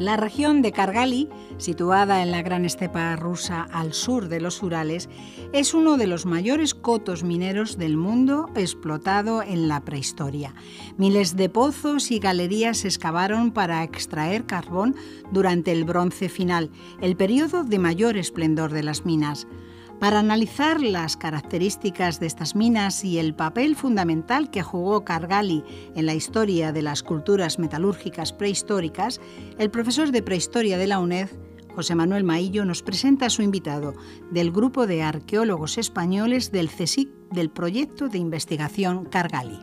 La región de Kargali, situada en la gran estepa rusa al sur de los Urales, es uno de los mayores cotos mineros del mundo explotado en la prehistoria. Miles de pozos y galerías se excavaron para extraer carbón durante el Bronce final, el periodo de mayor esplendor de las minas. Para analizar las características de estas minas y el papel fundamental que jugó Kargali en la historia de las culturas metalúrgicas prehistóricas, el profesor de Prehistoria de la UNED, José Manuel Maillo, nos presenta a su invitado del grupo de arqueólogos españoles del CSIC del proyecto de investigación Kargali.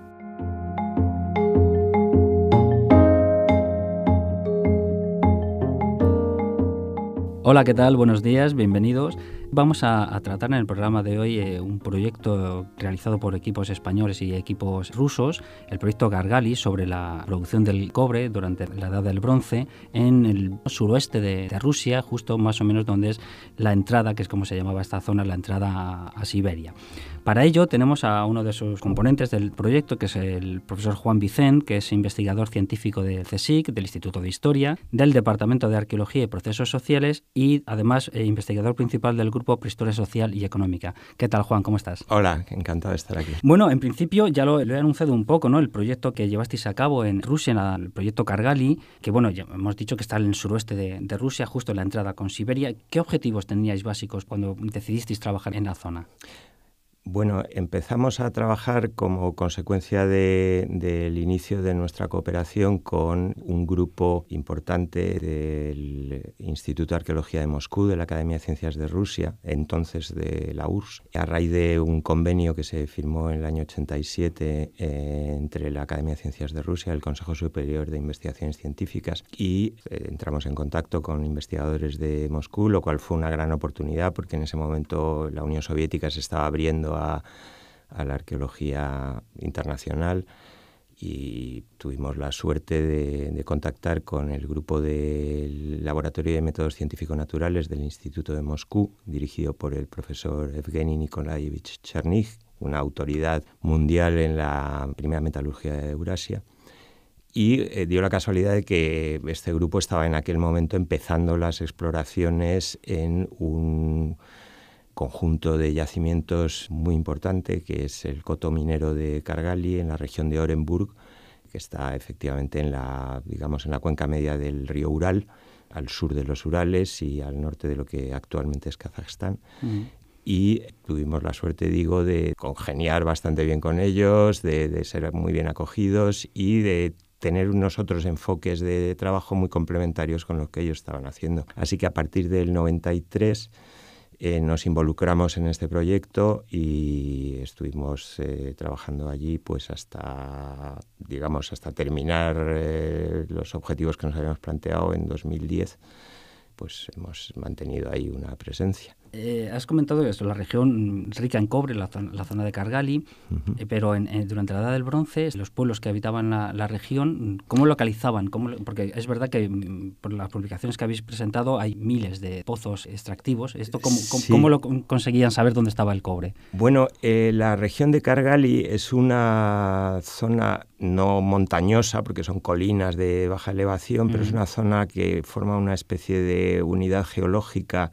Hola, ¿qué tal? Buenos días, bienvenidos. Vamos a tratar en el programa de hoy un proyecto realizado por equipos españoles y equipos rusos, el proyecto Kargali, sobre la producción del cobre durante la Edad del Bronce en el suroeste de Rusia, justo más o menos donde es la entrada, que es como se llamaba esta zona, la entrada a Siberia. Para ello tenemos a uno de sus componentes del proyecto, que es el profesor Juan Vicent, que es investigador científico del CSIC, del Instituto de Historia, del Departamento de Arqueología y Procesos Sociales y además investigador principal del grupo Prehistoria Social y Económica. ¿Qué tal, Juan? ¿Cómo estás? Hola, encantado de estar aquí. Bueno, en principio ya lo he anunciado un poco, ¿no? El proyecto que llevasteis a cabo en Rusia, el proyecto Kargali, que bueno, ya hemos dicho que está en el suroeste de Rusia, justo en la entrada con Siberia. ¿Qué objetivos teníais básicos cuando decidisteis trabajar en la zona? Bueno, empezamos a trabajar como consecuencia del inicio de nuestra cooperación con un grupo importante del Instituto de Arqueología de Moscú, de la Academia de Ciencias de Rusia, entonces de la URSS, a raíz de un convenio que se firmó en el año 87 entre la Academia de Ciencias de Rusia y el Consejo Superior de Investigaciones Científicas, y entramos en contacto con investigadores de Moscú, lo cual fue una gran oportunidad porque en ese momento la Unión Soviética se estaba abriendo a la arqueología internacional y tuvimos la suerte de contactar con el grupo del Laboratorio de Métodos Científico-Naturales del Instituto de Moscú, dirigido por el profesor Evgeny Nikolaevich Chernig, una autoridad mundial en la primera metalurgia de Eurasia. Y dio la casualidad de que este grupo estaba en aquel momento empezando las exploraciones en un conjunto de yacimientos muy importante, que es el coto minero de Kargali, en la región de Orenburg, que está efectivamente en la cuenca media del río Ural, al sur de los Urales y al norte de lo que actualmente es Kazajstán. Y tuvimos la suerte, de congeniar bastante bien con ellos, de ser muy bien acogidos y de tener nosotros enfoques de trabajo muy complementarios con lo que ellos estaban haciendo. Así que a partir del 93 nos involucramos en este proyecto y estuvimos trabajando allí pues hasta terminar los objetivos que nos habíamos planteado en 2010. Pues hemos mantenido ahí una presencia. Has comentado esto, la región rica en cobre, la zona de Kargali, pero durante la Edad del Bronce, los pueblos que habitaban la región, ¿cómo localizaban? Porque es verdad que por las publicaciones que habéis presentado hay miles de pozos extractivos. ¿Cómo lo conseguían saber dónde estaba el cobre? Bueno, la región de Kargali es una zona no montañosa, porque son colinas de baja elevación, pero es una zona que forma una especie de unidad geológica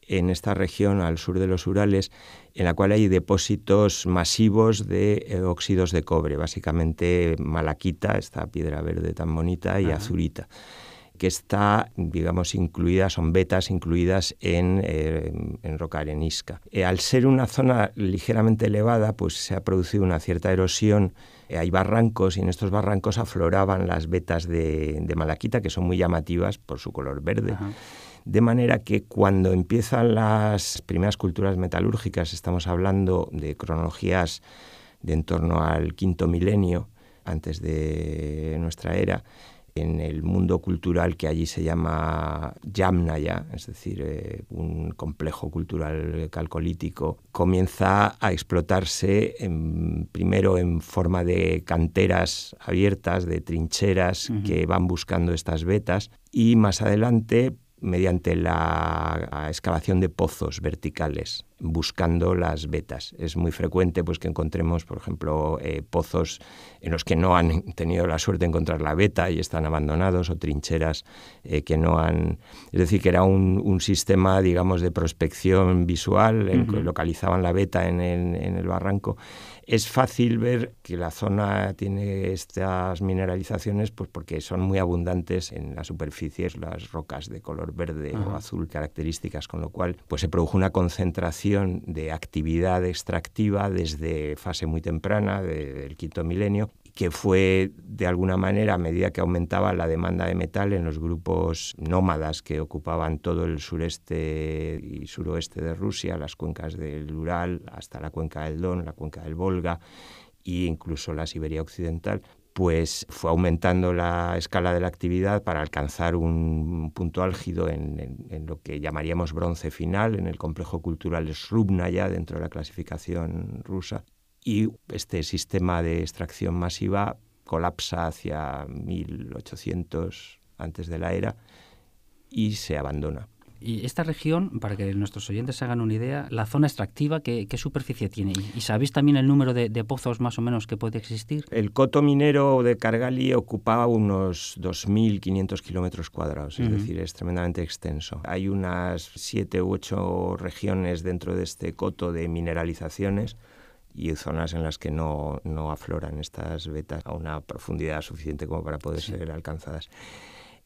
en esta región al sur de los Urales, en la cual hay depósitos masivos de óxidos de cobre, básicamente malaquita, esta piedra verde tan bonita, y azurita, que está, incluida, son vetas incluidas en roca arenisca. Al ser una zona ligeramente elevada, pues se ha producido una cierta erosión. Hay barrancos y en estos barrancos afloraban las vetas de malaquita, que son muy llamativas por su color verde. De manera que cuando empiezan las primeras culturas metalúrgicas, estamos hablando de cronologías de en torno al quinto milenio antes de nuestra era, en el mundo cultural que allí se llama Yamnaya, es decir, un complejo cultural calcolítico, comienza a explotarse primero en forma de canteras abiertas, de trincheras que van buscando estas vetas, y más adelante mediante la excavación de pozos verticales, buscando las vetas. Es muy frecuente pues, que encontremos, por ejemplo, pozos en los que no han tenido la suerte de encontrar la veta y están abandonados, o trincheras que no han... Es decir, que era un sistema, digamos, de prospección visual, en que localizaban la veta en el barranco. Es fácil ver que la zona tiene estas mineralizaciones pues porque son muy abundantes en las superficies, las rocas de color verde o azul características, con lo cual pues se produjo una concentración de actividad extractiva desde fase muy temprana del quinto milenio, que fue de alguna manera, a medida que aumentaba la demanda de metal en los grupos nómadas que ocupaban todo el sureste y suroeste de Rusia, las cuencas del Ural hasta la cuenca del Don, la cuenca del Volga e incluso la Siberia occidental, pues fue aumentando la escala de la actividad para alcanzar un punto álgido en lo que llamaríamos bronce final, en el complejo cultural Srubnaya, dentro de la clasificación rusa. Y este sistema de extracción masiva colapsa hacia 1800 antes de la era y se abandona. Y esta región, para que nuestros oyentes se hagan una idea, la zona extractiva, ¿qué superficie tiene? ¿Y sabéis también el número de pozos más o menos que puede existir? El coto minero de Kargali ocupaba unos 2.500 kilómetros cuadrados, es decir, es tremendamente extenso. Hay unas 7 u 8 regiones dentro de este coto de mineralizaciones y zonas en las que no afloran estas vetas a una profundidad suficiente como para poder ser alcanzadas.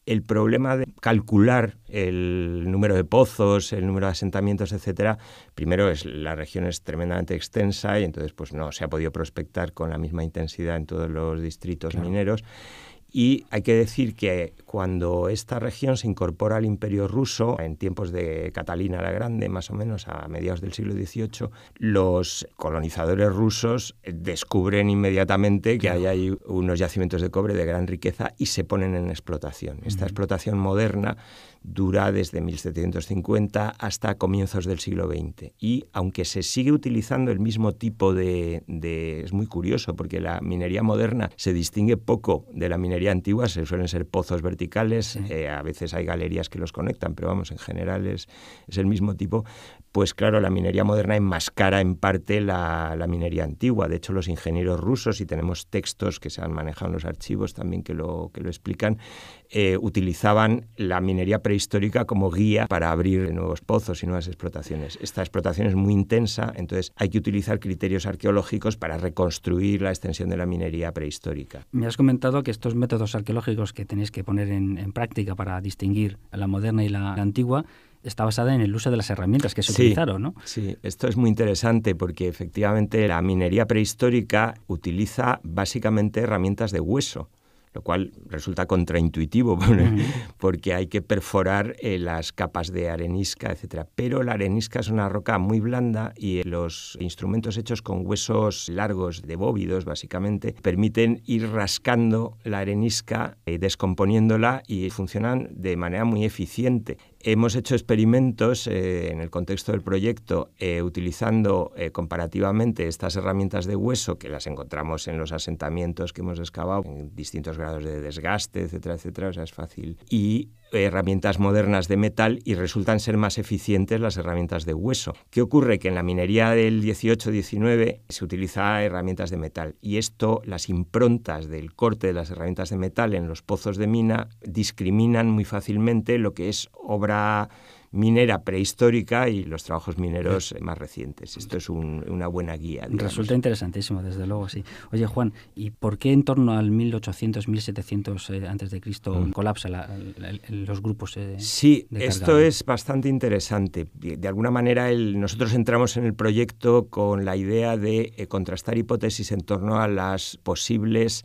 El problema de calcular el número de pozos, el número de asentamientos, etcétera, primero la región es tremendamente extensa y entonces pues no se ha podido prospectar con la misma intensidad en todos los distritos mineros. Y hay que decir que cuando esta región se incorpora al Imperio Ruso, en tiempos de Catalina la Grande, más o menos a mediados del siglo XVIII, los colonizadores rusos descubren inmediatamente que hay unos yacimientos de cobre de gran riqueza y se ponen en explotación. Esta explotación moderna dura desde 1750 hasta comienzos del siglo XX. Y aunque se sigue utilizando el mismo tipo es muy curioso porque la minería moderna se distingue poco de la minería antigua, suelen ser pozos verticales, a veces hay galerías que los conectan, pero vamos, en general es el mismo tipo. Pues claro, la minería moderna enmascara en parte la minería antigua. De hecho, los ingenieros rusos, y tenemos textos que se han manejado en los archivos también que lo explican, utilizaban la minería prehistórica como guía para abrir nuevos pozos y nuevas explotaciones. Esta explotación es muy intensa, entonces hay que utilizar criterios arqueológicos para reconstruir la extensión de la minería prehistórica. Me has comentado que estos métodos arqueológicos que tenéis que poner en práctica para distinguir la moderna y la antigua está basada en el uso de las herramientas que se utilizaron, ¿no? Sí, esto es muy interesante porque efectivamente la minería prehistórica utiliza básicamente herramientas de hueso, lo cual resulta contraintuitivo porque hay que perforar las capas de arenisca, etcétera. Pero la arenisca es una roca muy blanda y los instrumentos hechos con huesos largos de bóvidos, básicamente, permiten ir rascando la arenisca, descomponiéndola y funcionan de manera muy eficiente. Hemos hecho experimentos en el contexto del proyecto utilizando comparativamente estas herramientas de hueso que las encontramos en los asentamientos que hemos excavado en distintos grados de desgaste, etcétera, etcétera, o sea, es fácil. Y herramientas modernas de metal y resultan ser más eficientes las herramientas de hueso. ¿Qué ocurre? Que en la minería del 18-19 se utiliza herramientas de metal y esto, las improntas del corte de las herramientas de metal en los pozos de mina discriminan muy fácilmente lo que es obra minera prehistórica y los trabajos mineros más recientes. Esto es una buena guía, digamos. Resulta interesantísimo, desde luego, sí. Oye, Juan, ¿y por qué en torno al 1800, 1700 antes de Cristo colapsa los grupos Sí, de esto Kargali? es bastante interesante. De alguna manera, nosotros entramos en el proyecto con la idea de contrastar hipótesis en torno a las posibles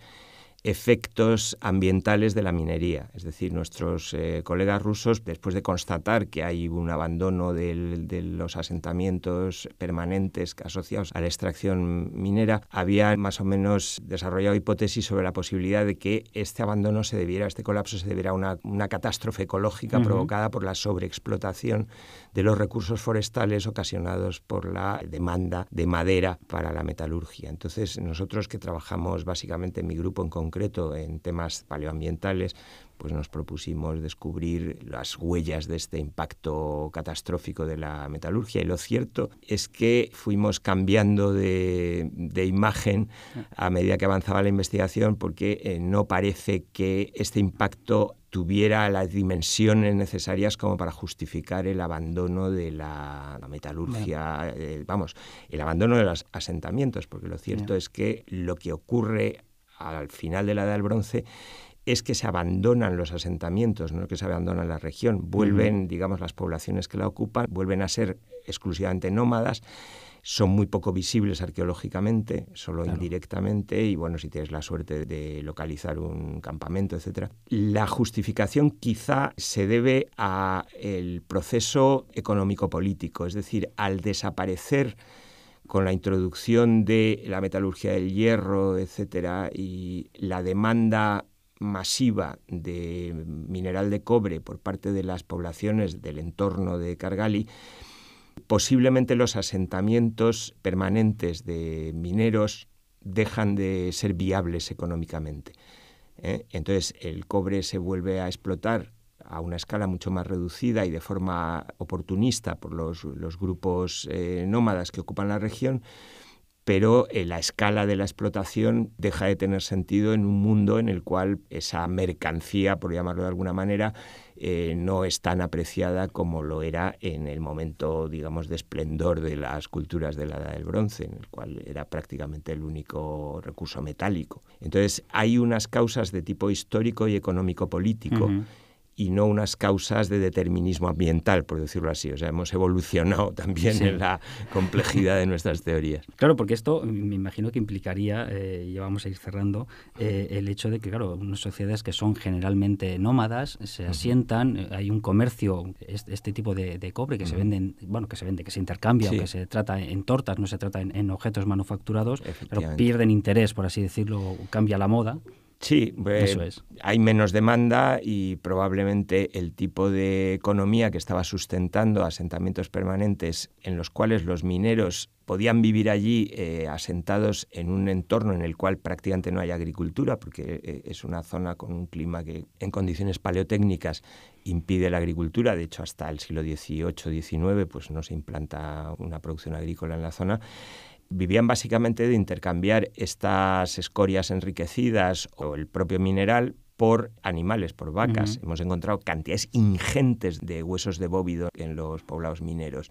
efectos ambientales de la minería. Es decir, nuestros colegas rusos, después de constatar que hay un abandono de los asentamientos permanentes asociados a la extracción minera, habían más o menos desarrollado hipótesis sobre la posibilidad de que este abandono este colapso se debiera a una catástrofe ecológica provocada por la sobreexplotación de los recursos forestales ocasionados por la demanda de madera para la metalurgia. Entonces, nosotros que trabajamos básicamente en mi grupo en concreto, concreto en temas paleoambientales, pues nos propusimos descubrir las huellas de este impacto catastrófico de la metalurgia. Y lo cierto es que fuimos cambiando de imagen a medida que avanzaba la investigación, porque no parece que este impacto tuviera las dimensiones necesarias como para justificar el abandono de la metalurgia, el abandono de los asentamientos, porque lo cierto es que lo que ocurre al final de la Edad del Bronce es que se abandonan los asentamientos, no que se abandona la región. Vuelven, digamos, las poblaciones que la ocupan, vuelven a ser exclusivamente nómadas, son muy poco visibles arqueológicamente, solo indirectamente, y bueno, si tienes la suerte de localizar un campamento, etc. La justificación quizá se debe al proceso económico-político, es decir, al desaparecer con la introducción de la metalurgia del hierro, etcétera, y la demanda masiva de mineral de cobre por parte de las poblaciones del entorno de Kargali, posiblemente los asentamientos permanentes de mineros dejan de ser viables económicamente. Entonces el cobre se vuelve a explotar a una escala mucho más reducida y de forma oportunista por los grupos nómadas que ocupan la región, pero la escala de la explotación deja de tener sentido en un mundo en el cual esa mercancía, por llamarlo de alguna manera, no es tan apreciada como lo era en el momento, digamos, de esplendor de las culturas de la Edad del Bronce, en el cual era prácticamente el único recurso metálico. Entonces, hay unas causas de tipo histórico y económico-político, y no unas causas de determinismo ambiental, por decirlo así. O sea, hemos evolucionado también en la complejidad de nuestras teorías. Claro, porque esto me imagino que implicaría, ya vamos a ir cerrando, el hecho de que, claro, unas sociedades que son generalmente nómadas, se asientan, hay un comercio, este tipo de cobre que se venden, que se intercambia, o que se trata en tortas, no se trata en objetos manufacturados, pero pierden interés, por así decirlo, cambia la moda. Sí, hay menos demanda y probablemente el tipo de economía que estaba sustentando asentamientos permanentes en los cuales los mineros podían vivir allí asentados en un entorno en el cual prácticamente no hay agricultura, porque es una zona con un clima que en condiciones paleotécnicas impide la agricultura. De hecho, hasta el siglo XVIII-XIX pues no se implanta una producción agrícola en la zona. Vivían básicamente de intercambiar estas escorias enriquecidas o el propio mineral por animales, por vacas. Hemos encontrado cantidades ingentes de huesos de bóvido en los poblados mineros.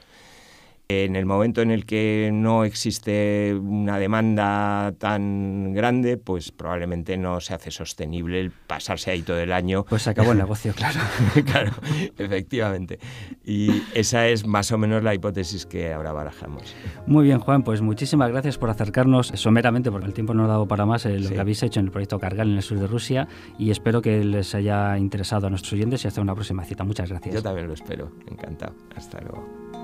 En el momento en el que no existe una demanda tan grande, pues probablemente no se hace sostenible el pasarse ahí todo el año. Pues se acabó el negocio, claro. Claro, efectivamente. Y esa es más o menos la hipótesis que ahora barajamos. Muy bien, Juan, pues muchísimas gracias por acercarnos someramente, porque el tiempo no ha dado para más, lo que habéis hecho en el proyecto Kargali en el sur de Rusia, y espero que les haya interesado a nuestros oyentes y hasta una próxima cita. Muchas gracias. Yo también lo espero. Encantado. Hasta luego.